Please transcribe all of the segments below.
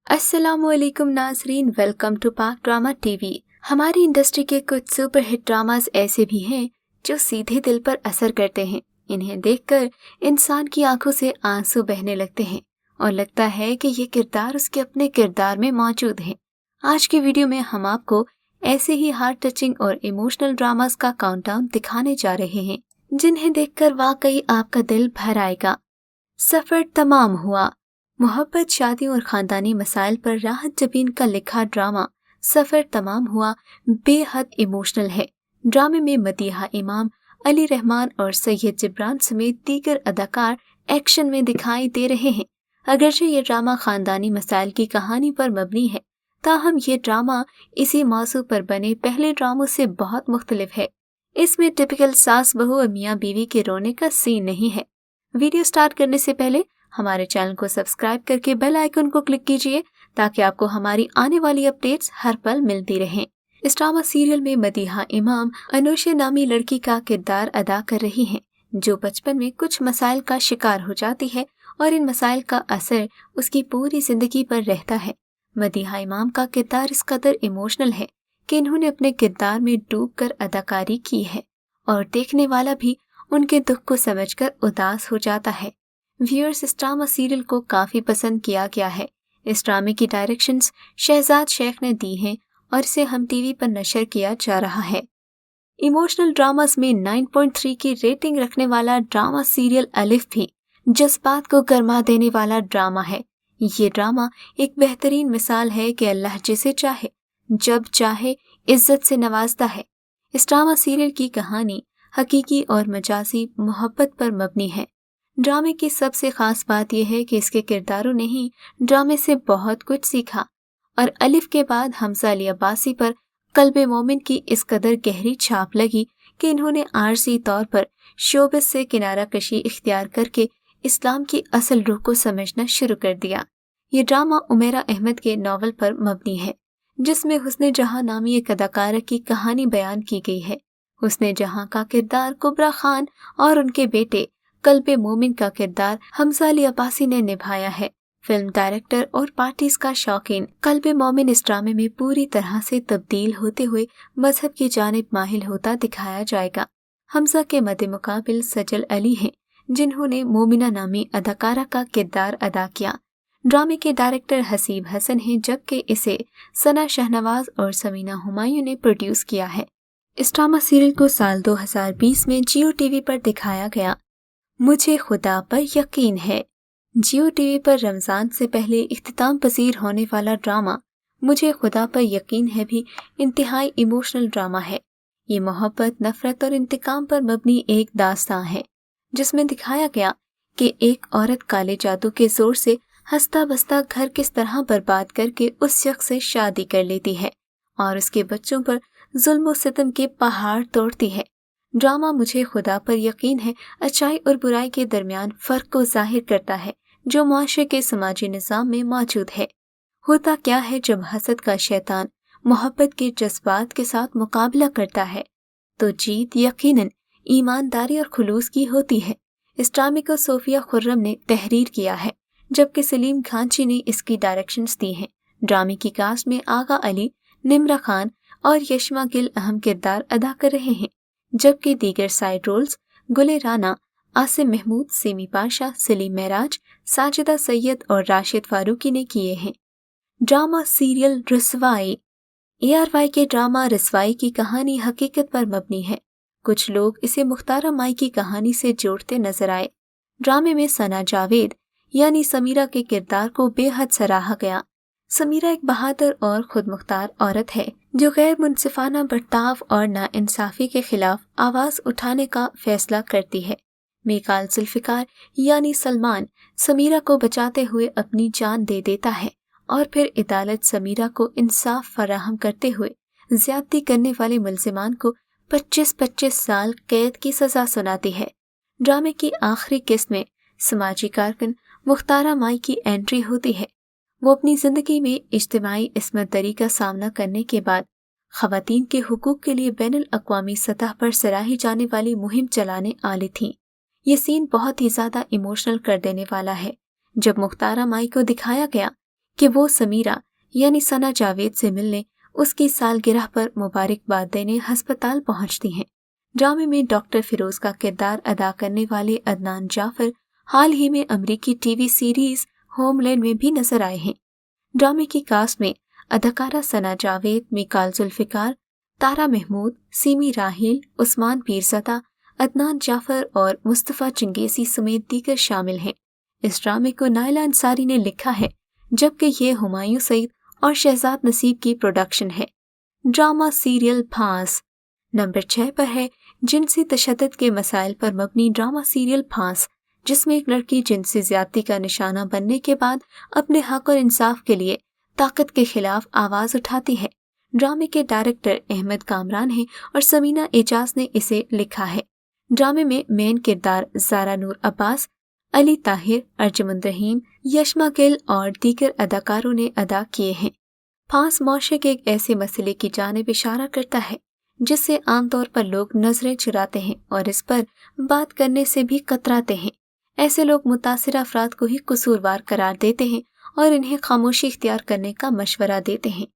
अस्सलाम वालेकुम नाजरीन, वेलकम टू पाक ड्रामा टीवी। हमारी इंडस्ट्री के कुछ सुपर हिट ड्रामास ऐसे भी हैं जो सीधे दिल पर असर करते हैं। इन्हें देखकर इंसान की आंखों से आंसू बहने लगते हैं और लगता है कि ये किरदार उसके अपने किरदार में मौजूद हैं। आज की वीडियो में हम आपको ऐसे ही हार्ट टचिंग और इमोशनल ड्रामास का काउंटडाउन दिखाने जा रहे हैं जिन्हें देखकर वाकई आपका दिल भर आएगा। सफर तमाम हुआ। मोहब्बत, शादी और खानदानी मसाइल पर राहत जबीन का लिखा ड्रामा सफर तमाम हुआ बेहद इमोशनल है। ड्रामे में मदीहा इमाम, अली रहमान और सैयद जिब्रान समेत दीगर अदाकार एक्शन में दिखाई दे रहे हैं। अगरचे ये ड्रामा खानदानी मसाइल की कहानी पर मबनी है, ताहम ये ड्रामा इसी मौजू पर बने पहले ड्रामों से बहुत मुख्तलिफ है। इसमें टिपिकल सास बहू और मियाँ बीवी के रोने का सीन नहीं है। वीडियो स्टार्ट करने से पहले हमारे चैनल को सब्सक्राइब करके बेल आइकन को क्लिक कीजिए ताकि आपको हमारी आने वाली अपडेट्स हर पल मिलती रहें। इस ड्रामा सीरियल में मदीहा इमाम अनुशे नामी लड़की का किरदार अदा कर रही हैं, जो बचपन में कुछ मसाइल का शिकार हो जाती है और इन मसाइल का असर उसकी पूरी जिंदगी पर रहता है। मदीहा इमाम का किरदार इस कदर इमोशनल है कि इन्होंने अपने किरदार में डूबकर अदाकारी की है और देखने वाला भी उनके दुख को समझकर उदास हो जाता है। व्यूअर्स, इस ड्रामा सीरियल को काफी पसंद किया गया है। इस ड्रामे की डायरेक्शंस शहजाद शेख ने दी हैं और इसे हम टीवी पर नशर किया जा रहा है। इमोशनल ड्रामास में 9.3 की रेटिंग रखने वाला ड्रामा सीरियल अलिफ भी जज्बात को गरमा देने वाला ड्रामा है। ये ड्रामा एक बेहतरीन मिसाल है कि अल्लाह जिसे चाहे जब चाहे इज्जत से नवाजता है। इस ड्रामा सीरियल की कहानी हकीकी और मजाजी मोहब्बत पर मबनी है। ड्रामे की सबसे खास बात यह है कि इसके किरदारों ने ही ड्रामे से बहुत कुछ सीखा और अलिफ के बाद हमजा अली अब्बासी पर कल्बे मोमिन की इस कदर गहरी छाप लगी कि इन्होंने आरजी तौर पर शोबिस से किनारा कशी इख्तियार करके इस्लाम की असल रूह को समझना शुरू कर दिया। ये ड्रामा उमेरा अहमद के नावल पर मबनी है, जिसमें हुस्ने जहां नामी एक अदाकारा की कहानी बयान की गई है। हुस्ने जहां का किरदार कुबरा खान और उनके बेटे कल्बे मोमिन का किरदार हमजा अली अब्बासी ने निभाया है। फिल्म डायरेक्टर और पार्टीज का शौकीन कल्बे मोमिन इस ड्रामे में पूरी तरह से तब्दील होते हुए मजहब की जानिब माहिल होता दिखाया जाएगा। हमजा के मद्दे मुकाबिल सजल अली हैं, जिन्होंने मोमिना नामी अदाकारा का किरदार अदा किया। ड्रामे के डायरेक्टर हसीब हसन हैं, जबकि इसे सना शहनवाज और समीना हुमायूं ने प्रोड्यूस किया है। इस ड्रामा सीरियल को साल 2020 में जियो टीवी पर दिखाया गया। मुझे खुदा पर यकीन है। जियो टीवी पर रमजान से पहले इख्तिताम पसीर होने वाला ड्रामा मुझे खुदा पर यकीन है भी इंतहाई इमोशनल ड्रामा है। ये मोहब्बत, नफरत और इंतकाम पर मबनी एक दास्तां है, जिसमें दिखाया गया कि एक औरत काले जादू के जोर से हंसता बसता घर किस तरह बर्बाद करके उस शख्स से शादी कर लेती है और उसके बच्चों पर जुल्म और सितम के पहाड़ तोड़ती है। ड्रामा मुझे खुदा पर यकीन है अच्छाई और बुराई के दरमियान फर्क को जाहिर करता है, जो मुआशरे के समाजी निज़ाम में मौजूद है। होता क्या है जब हसद का शैतान मोहब्बत के जज्बात के साथ मुकाबला करता है, तो जीत यकीनन ईमानदारी और खुलूस की होती है। इस ड्रामे को सोफिया खुर्रम ने तहरीर किया है, जबकि सलीम खानची ने इसकी डायरेक्शंस दी हैं। ड्रामे की कास्ट में आगा अली, निम्रा खान और यशमा गिल अहम किरदार अदा कर रहे हैं, जबकि दीगर साइड रोल्स गुले राना, आसिम महमूद, सिमी पाशा, सलीम महराज, साजिदा सैयद और राशिद फारूकी ने किए हैं। Drama serial Ruswai. ARY के ड्रामा रसवाई की कहानी हकीकत पर मबनी है। कुछ लोग इसे मुख्तारा माई की कहानी से जोड़ते नजर आए। ड्रामे में सना जावेद यानी समीरा के किरदार को बेहद सराहा गया। समीरा एक बहादुर और खुद मुख्तार औरत है जो गैर मुनसिफाना बर्ताव और नाइंसाफी के खिलाफ आवाज उठाने का फैसला करती है। मीकाल जुल्फिकार यानी सलमान समीरा को बचाते हुए अपनी जान दे देता है और फिर अदालत समीरा को इंसाफ फराहम करते हुए ज्यादती करने वाले मुल्जिमान को 25-25 साल कैद की सजा सुनाती है। ड्रामे की आखिरी किस्त में समाजी कारकुन मुख्तारा माई की एंट्री होती है। वो अपनी जिंदगी में इज्तिमाई इस्मत दरी का सामना करने के बाद खवातीन के हुकूक के लिए बैनुल अक़वामी सतह पर सराही जाने वाली मुहिम चलाने आली थीं। ये सीन बहुत ही ज्यादा इमोशनल कर देने वाला है, जब मुख्तारा माई को दिखाया गया کہ وہ سمیرہ یعنی ثنا جاوید سے ملنے اس کی سالگرہ پر مبارکباد دینے ہسپتال پہنچتی ہیں۔ ڈرامے میں ڈاکٹر فیروز کا کردار ادا کرنے والے عدنان جعفر حال ہی میں امریکی TV series Homeland میں بھی نظر آئے ہیں۔ ڈرامے کی کاسٹ میں اداکارہ ثنا جاوید، میکال ذوالفقار، تارا محمود، سیمی راحیل، عثمان پیرزادہ، عدنان جعفر اور مصطفیٰ چنگیزی سمیت دیگر شامل ہیں۔ اس ڈرامے کو نائلہ انصاری نے لکھا ہے، جبکہ یہ ہمایوں سعید اور شہزاد نصیب کی پروڈکشن ہے۔ ڈرامہ سیریل پھانس نمبر 6 پر ہے۔ جنسی تشدد کے مسائل پر مبنی ڈرامہ سیریل پھانس، جس میں ایک لڑکی جنسی زیادتی کا نشانہ بننے کے بعد اپنے حق اور انصاف کے لیے طاقت کے خلاف آواز اٹھاتی ہے۔ ڈرامے کے ڈائریکٹر احمد کامران ہیں اور سمینہ اعجاز نے اسے لکھا ہے۔ ڈرامے میں مین کردار زارا نور عباس، علی طاہر، ارجمند رحیم، یشما گل اور دیگر اداکاروں نے ادا کیے ہیں۔ پھانس معاشرے کے ایک ایسے مسئلے کی جانب اشارہ کرتا ہے جس سے عام طور پر لوگ نظریں چراتے ہیں اور اس پر بات کرنے سے بھی کتراتے ہیں۔ ایسے لوگ متاثرہ افراد کو ہی قصوروار قرار دیتے ہیں اور انہیں خاموشی اختیار کرنے کا مشورہ دیتے ہیں۔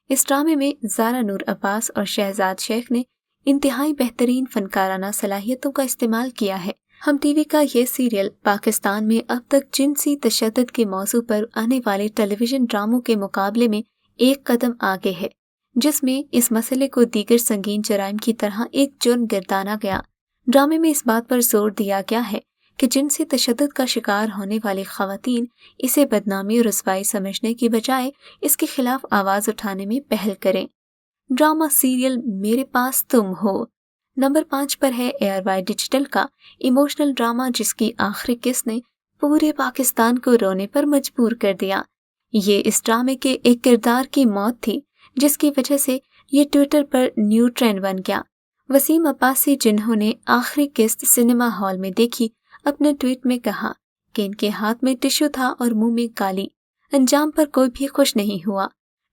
اس ڈرامے میں زارا نور عباس اور شہزاد شیخ نے انتہائی بہترین فنکارانہ صلاحیتوں کا استعمال کیا ہے۔ ہم ٹی وی کا یہ سیریل پاکستان میں اب تک جنسی تشدد کے موضوع پر آنے والے ٹیلی ویژن ڈراموں کے مقابلے میں ایک قدم آگے ہے، جس میں اس مسئلے کو دیگر سنگین جرائم کی طرح ایک جرم گردانا گیا۔ ڈرامے میں اس بات پر زور دیا گیا ہے کہ جنسی تشدد کا شکار ہونے والی خواتین اسے بدنامی اور رسوائی سمجھنے کی بجائے اس کے خلاف آواز اٹھانے میں پہل کریں۔ ڈرامہ سیریل میرے پاس تم ہو نمبر 5 پر ہے۔ ایئر وائی ڈیجیٹل کا ایموشنل ڈرامہ جس کی آخری قسط نے پورے پاکستان کو رونے پر مجبور کر دیا۔ یہ اس ڈرامے کے ایک کردار کی موت تھی جس کی وجہ سے یہ ٹویٹر پر نیو ٹرینڈ بن گیا۔ وسیم عباسی، جنہوں نے آخری قسط سنیما ہال میں دیکھی، اپنے ٹویٹ میں کہا کہ ان کے ہاتھ میں ٹشو تھا اور منہ میں گالی۔ انجام پر کوئی بھی خوش نہیں ہوا۔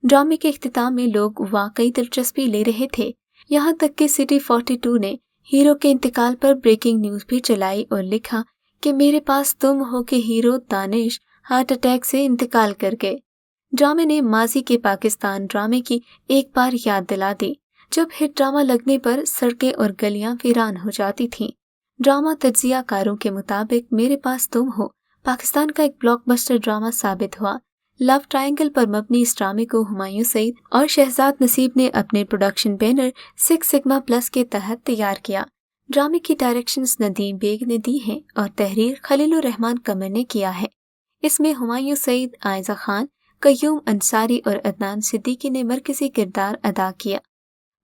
ڈرامے کے اختتام میں لوگ واقعی دلچسپی لے رہے تھے، یہاں تک کہ سٹی 42 نے ہیرو کے انتقال پر بریکنگ نیوز بھی چلائی اور لکھا کہ میرے پاس تم ہو کے ہیرو دانش ہارٹ اٹیک سے انتقال کر گئے۔ ڈرامے نے ماضی کے پاکستان ڈرامے کی ایک بار یاد دلا دی، جب ہٹ ڈرامہ لگنے پر سڑکیں اور گلیاں ویران ہو جاتی تھیں۔ ڈرامہ تجزیہ کاروں کے مطابق میرے پاس تم ہو پاکستان کا ایک بلاک بسٹر ڈرامہ ثابت ہوا۔ لو ٹرائنگل پر مبنی اس ڈرامے کو ہمایوں سعید اور شہزاد نصیب نے اپنے پروڈکشن بینر 6 سگما پلس کے تحت تیار کیا۔ ڈرامے کی ڈائریکشنز ندیم بیگ نے دی ہیں اور تحریر خلیل الرحمان قمر نے کیا ہے۔ اس میں ہمایوں سعید، عائزہ خان، قیوم انصاری اور عدنان صدیقی نے مرکزی کردار ادا کیا۔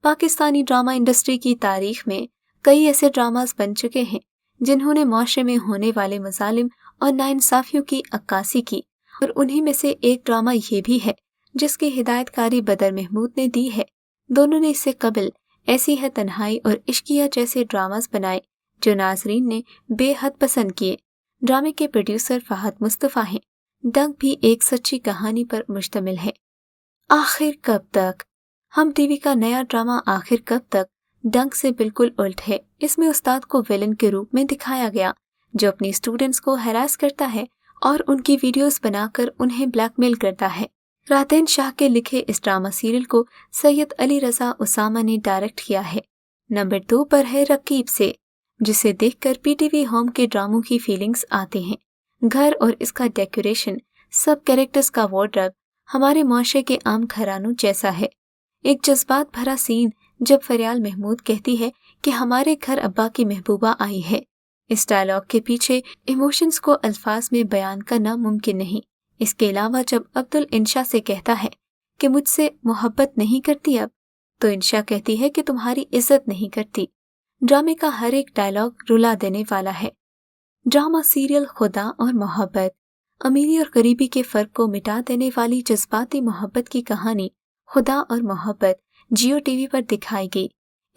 پاکستانی ڈرامہ انڈسٹری کی تاریخ میں کئی ایسے ڈراماز بن چکے ہیں جنہوں نے معاشرے میں ہونے والے مظالم اور ناانصافیوں کی عکاسی کی، اور انہی میں سے ایک ڈرامہ یہ بھی ہے جس کی ہدایت کاری بدر محمود نے دی ہے۔ دونوں نے اس سے قبل ایسی ہے تنہائی اور عشقیہ جیسے ڈراماز بنائے جو ناظرین نے بے حد پسند کیے۔ ڈرامے کے پروڈیوسر فہد مصطفیٰ ہیں۔ ڈنک بھی ایک سچی کہانی پر مشتمل ہے۔ آخر کب تک؟ ہم ٹی وی کا نیا ڈرامہ آخر کب تک ڈنک سے بالکل الٹ ہے۔ اس میں استاد کو ویلن کے روپ میں دکھایا گیا جو اپنی اسٹوڈنٹس کو ہراس کرتا ہے اور ان کی ویڈیوز بنا کر انہیں بلیک میل کرتا ہے۔ راتین شاہ کے لکھے اس ڈرامہ سیریل کو سید علی رضا اسامہ نے ڈائریکٹ کیا ہے۔ نمبر 2 پر ہے رقیب سے، جسے دیکھ کر پی ٹی وی ہوم کے ڈراموں کی فیلنگز آتے ہیں۔ گھر اور اس کا ڈیکوریشن، سب کیریکٹرز کا وارڈروب ہمارے معاشرے کے عام گھرانوں جیسا ہے۔ ایک جذبات بھرا سین جب فریال محمود کہتی ہے کہ ہمارے گھر ابا کی محبوبہ آئی ہے۔ اس ڈائلاگ کے پیچھے ایموشنز کو الفاظ میں بیان کرنا ممکن نہیں۔ اس کے علاوہ جب عبدل انشا سے کہتا ہے کہ مجھ سے محبت نہیں کرتی اب، تو انشا کہتی ہے کہ تمہاری عزت نہیں کرتی۔ ڈرامے کا ہر ایک ڈائلاگ رلا دینے والا ہے۔ ڈرامہ سیریل خدا اور محبت، امیری اور غریبی کے فرق کو مٹا دینے والی جذباتی محبت کی کہانی خدا اور محبت جیو ٹی وی پر دکھائی گئی۔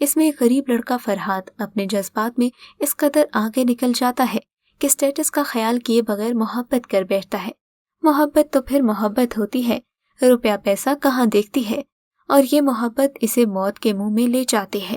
اس میں ایک غریب لڑکا فرحات اپنے جذبات میں اس قدر آگے نکل جاتا ہے کہ اسٹیٹس کا خیال کیے بغیر محبت کر بیٹھتا ہے۔ محبت تو پھر محبت ہوتی ہے، روپیہ پیسہ کہاں دیکھتی ہے، اور یہ محبت اسے موت کے منہ میں لے جاتی ہے۔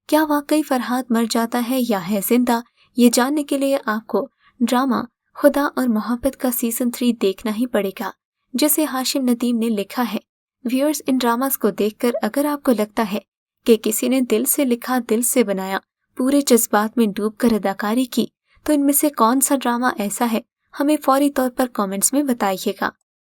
کیا واقعی فرحات مر جاتا ہے یا ہے زندہ؟ یہ جاننے کے لیے آپ کو ڈرامہ خدا اور محبت کا سیزن 3 دیکھنا ہی پڑے گا، जिसे हाशिम नदीम ने लिखा है। व्यूअर्स, इन ड्रामास को देखकर अगर आपको लगता है कि किसी ने दिल से लिखा, दिल से बनाया, पूरे जज्बात में डूबकर अदाकारी की, तो इनमें से कौन सा ड्रामा ऐसा है, हमें फौरी तौर पर कमेंट्स में बताइएगा।